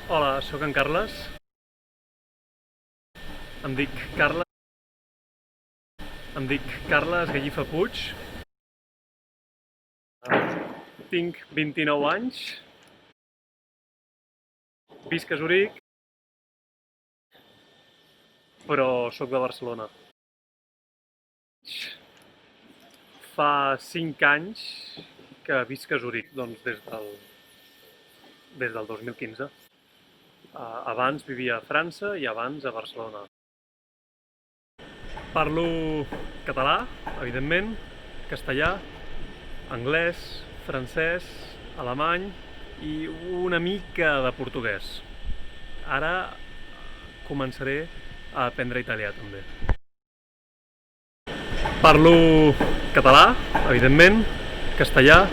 Hola, sóc en Carles. Em dic Carles. Em dic Carles Gallifa Puig. Tinc 29 anys. Visc a Zuric, però sóc de Barcelona. Fa 5 anys que visc a Zuric, doncs des del 2015. Abans vivia a França i abans a Barcelona. Parlo català, evidentment, castellà, anglès, francès, alemany i una mica de portuguès. Ara començaré a aprendre italià també. Parlo català, evidentment, castellà,